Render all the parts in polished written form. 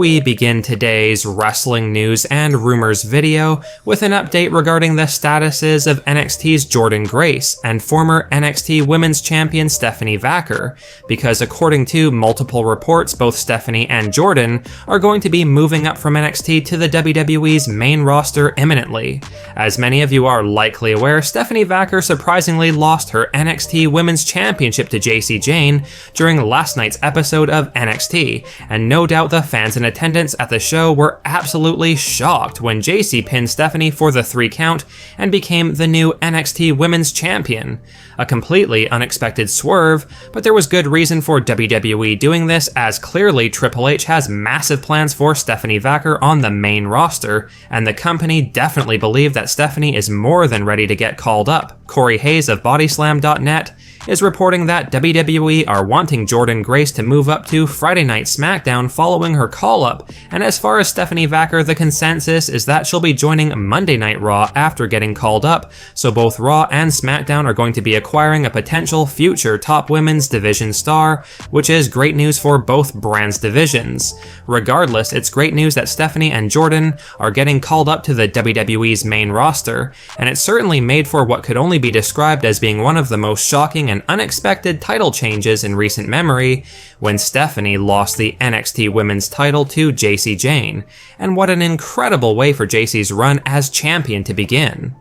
We begin today's wrestling news and rumors video with an update regarding the statuses of NXT's Jordynne Grace and former NXT Women's Champion Stephanie Vaquer, because according to multiple reports, both Stephanie and Jordynne are going to be moving up from NXT to the WWE's main roster imminently. As many of you are likely aware, Stephanie Vaquer surprisingly lost her NXT Women's Championship to Jacy Jayne during last night's episode of NXT, and no doubt the fans in attendance at the show were absolutely shocked when Jacy pinned Stephanie for the 3 count and became the new NXT Women's Champion. A completely unexpected swerve, but there was good reason for WWE doing this, as clearly Triple H has massive plans for Stephanie Vaquer on the main roster, and the company definitely believe that Stephanie is more than ready to get called up. Corey Hayes of Bodyslam.net is reporting that WWE are wanting Jordynne Grace to move up to Friday Night SmackDown following her call-up, and as far as Stephanie Vaquer, the consensus is that she'll be joining Monday Night Raw after getting called up, so both Raw and SmackDown are going to be acquiring a potential future top women's division star, which is great news for both brands' divisions. Regardless, it's great news that Stephanie and Jordynne are getting called up to the WWE's main roster, and it's certainly made for what could only be described as being one of the most shocking and unexpected title changes in recent memory, when Stephanie lost the NXT Women's title to Jacy Jayne, and what an incredible way for Jacy's run as champion to begin.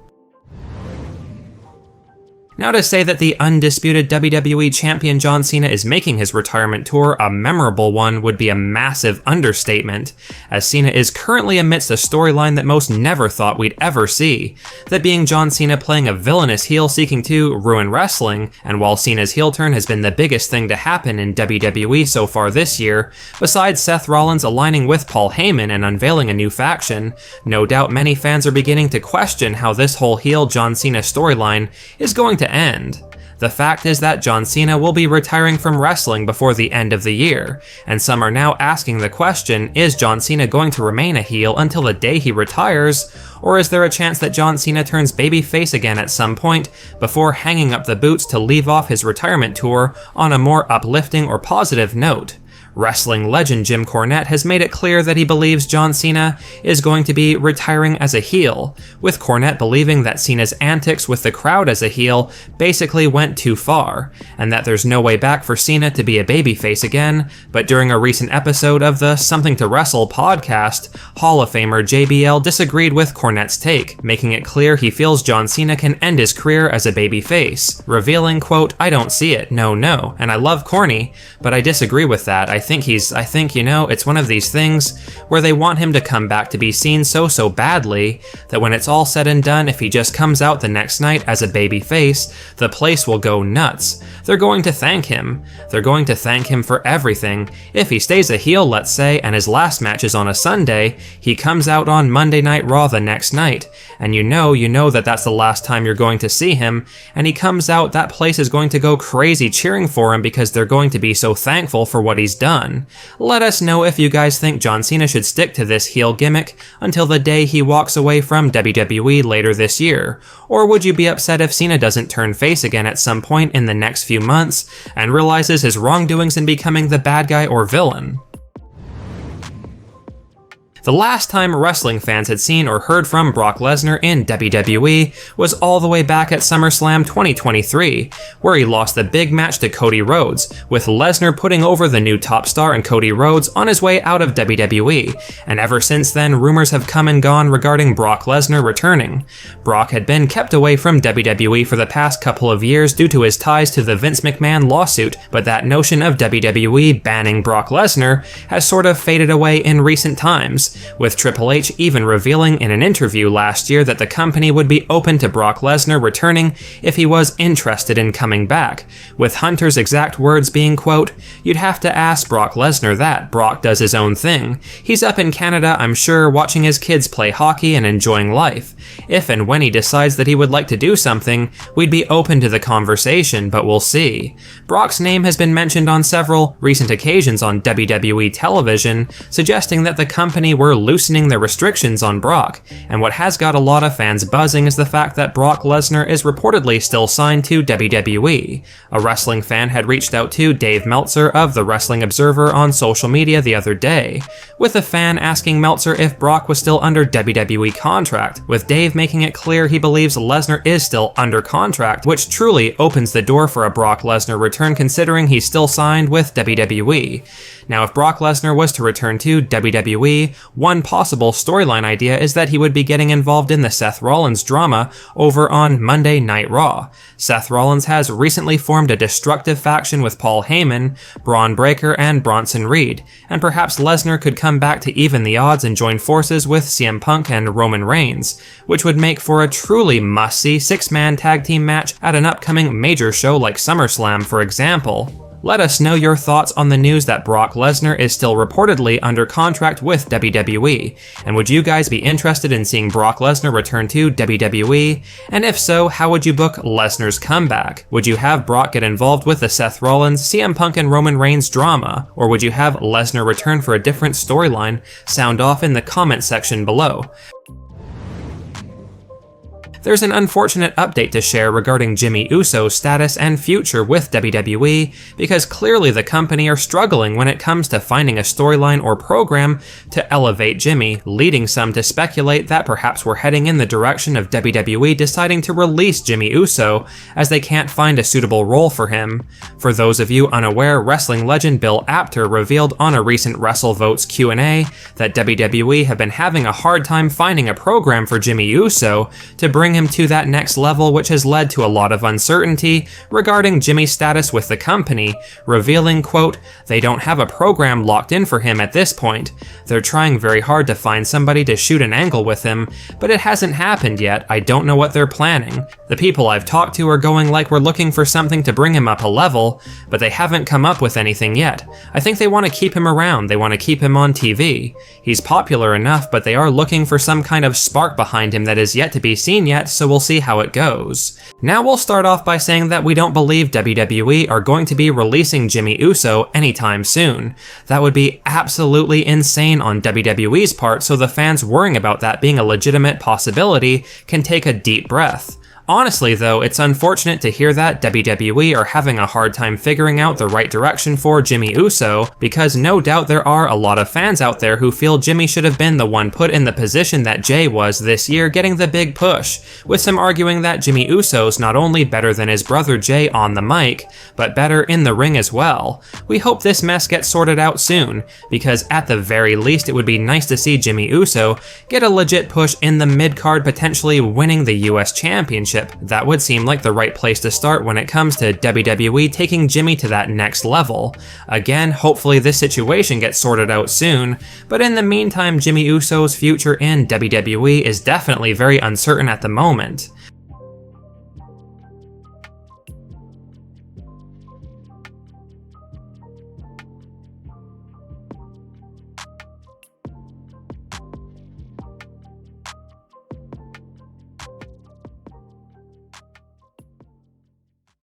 Now, to say that the undisputed WWE Champion John Cena is making his retirement tour a memorable one would be a massive understatement, as Cena is currently amidst a storyline that most never thought we'd ever see, that being John Cena playing a villainous heel seeking to ruin wrestling. And while Cena's heel turn has been the biggest thing to happen in WWE so far this year, besides Seth Rollins aligning with Paul Heyman and unveiling a new faction, no doubt many fans are beginning to question how this whole heel John Cena storyline is going to end. The fact is that John Cena will be retiring from wrestling before the end of the year, and some are now asking the question, is John Cena going to remain a heel until the day he retires, or is there a chance that John Cena turns babyface again at some point before hanging up the boots to leave off his retirement tour on a more uplifting or positive note? Wrestling legend Jim Cornette has made it clear that he believes John Cena is going to be retiring as a heel, with Cornette believing that Cena's antics with the crowd as a heel basically went too far, and that there's no way back for Cena to be a babyface again. But during a recent episode of the Something to Wrestle podcast, Hall of Famer JBL disagreed with Cornette's take, making it clear he feels John Cena can end his career as a babyface, revealing, quote, "I don't see it, no, and I love Corny, but I disagree with that. I think, it's one of these things where they want him to come back to be seen so badly that when it's all said and done, if he just comes out the next night as a baby face, the place will go nuts. They're going to thank him. They're going to thank him for everything. If he stays a heel, let's say, and his last match is on a Sunday, he comes out on Monday Night Raw the next night, and you know that that's the last time you're going to see him, and he comes out, that place is going to go crazy cheering for him because they're going to be so thankful for what he's done. Let us know if you guys think John Cena should stick to this heel gimmick until the day he walks away from WWE later this year, or would you be upset if Cena doesn't turn face again at some point in the next few months and realizes his wrongdoings in becoming the bad guy or villain? The last time wrestling fans had seen or heard from Brock Lesnar in WWE was all the way back at SummerSlam 2023, where he lost the big match to Cody Rhodes, with Lesnar putting over the new top star and Cody Rhodes on his way out of WWE, and ever since then rumors have come and gone regarding Brock Lesnar returning. Brock had been kept away from WWE for the past couple of years due to his ties to the Vince McMahon lawsuit, but that notion of WWE banning Brock Lesnar has sort of faded away in recent times, with Triple H even revealing in an interview last year that the company would be open to Brock Lesnar returning if he was interested in coming back, with Hunter's exact words being, quote, "You'd have to ask Brock Lesnar that. Brock does his own thing. He's up in Canada, I'm sure, watching his kids play hockey and enjoying life. If and when he decides that he would like to do something, we'd be open to the conversation, but we'll see." Brock's name has been mentioned on several recent occasions on WWE television, suggesting that the company were loosening the restrictions on Brock, and what has got a lot of fans buzzing is the fact that Brock Lesnar is reportedly still signed to WWE. A wrestling fan had reached out to Dave Meltzer of The Wrestling Observer on social media the other day, with a fan asking Meltzer if Brock was still under WWE contract, with Dave making it clear he believes Lesnar is still under contract, which truly opens the door for a Brock Lesnar return considering he's still signed with WWE. Now, if Brock Lesnar was to return to WWE, one possible storyline idea is that he would be getting involved in the Seth Rollins drama over on Monday Night Raw. Seth Rollins has recently formed a destructive faction with Paul Heyman, Braun Breaker, and Bronson Reed, and perhaps Lesnar could come back to even the odds and join forces with CM Punk and Roman Reigns, which would make for a truly must-see six-man tag team match at an upcoming major show like SummerSlam, for example. Let us know your thoughts on the news that Brock Lesnar is still reportedly under contract with WWE, and would you guys be interested in seeing Brock Lesnar return to WWE? And if so, how would you book Lesnar's comeback? Would you have Brock get involved with the Seth Rollins, CM Punk, and Roman Reigns drama, or would you have Lesnar return for a different storyline? Sound off in the comment section below. There's an unfortunate update to share regarding Jimmy Uso's status and future with WWE, because clearly the company are struggling when it comes to finding a storyline or program to elevate Jimmy, leading some to speculate that perhaps we're heading in the direction of WWE deciding to release Jimmy Uso, as they can't find a suitable role for him. For those of you unaware, wrestling legend Bill Apter revealed on a recent WrestleVotes Q&A that WWE have been having a hard time finding a program for Jimmy Uso to bring him to that next level, which has led to a lot of uncertainty regarding Jimmy's status with the company, revealing, quote, "They don't have a program locked in for him at this point. They're trying very hard to find somebody to shoot an angle with him, but it hasn't happened yet. I don't know what they're planning. The people I've talked to are going like we're looking for something to bring him up a level, but they haven't come up with anything yet. I think they want to keep him around, they want to keep him on TV. He's popular enough, but they are looking for some kind of spark behind him that is yet to be seen yet, so we'll see how it goes." Now we'll start off by saying that we don't believe WWE are going to be releasing Jimmy Uso anytime soon. That would be absolutely insane on WWE's part, so the fans worrying about that being a legitimate possibility can take a deep breath. Honestly though, it's unfortunate to hear that WWE are having a hard time figuring out the right direction for Jimmy Uso, because no doubt there are a lot of fans out there who feel Jimmy should have been the one put in the position that Jay was this year, getting the big push, with some arguing that Jimmy Uso's not only better than his brother Jay on the mic, but better in the ring as well. We hope this mess gets sorted out soon, because at the very least it would be nice to see Jimmy Uso get a legit push in the mid-card, potentially winning the US Championship. That would seem like the right place to start when it comes to WWE taking Jimmy to that next level. Again, hopefully this situation gets sorted out soon, but in the meantime, Jimmy Uso's future in WWE is definitely very uncertain at the moment.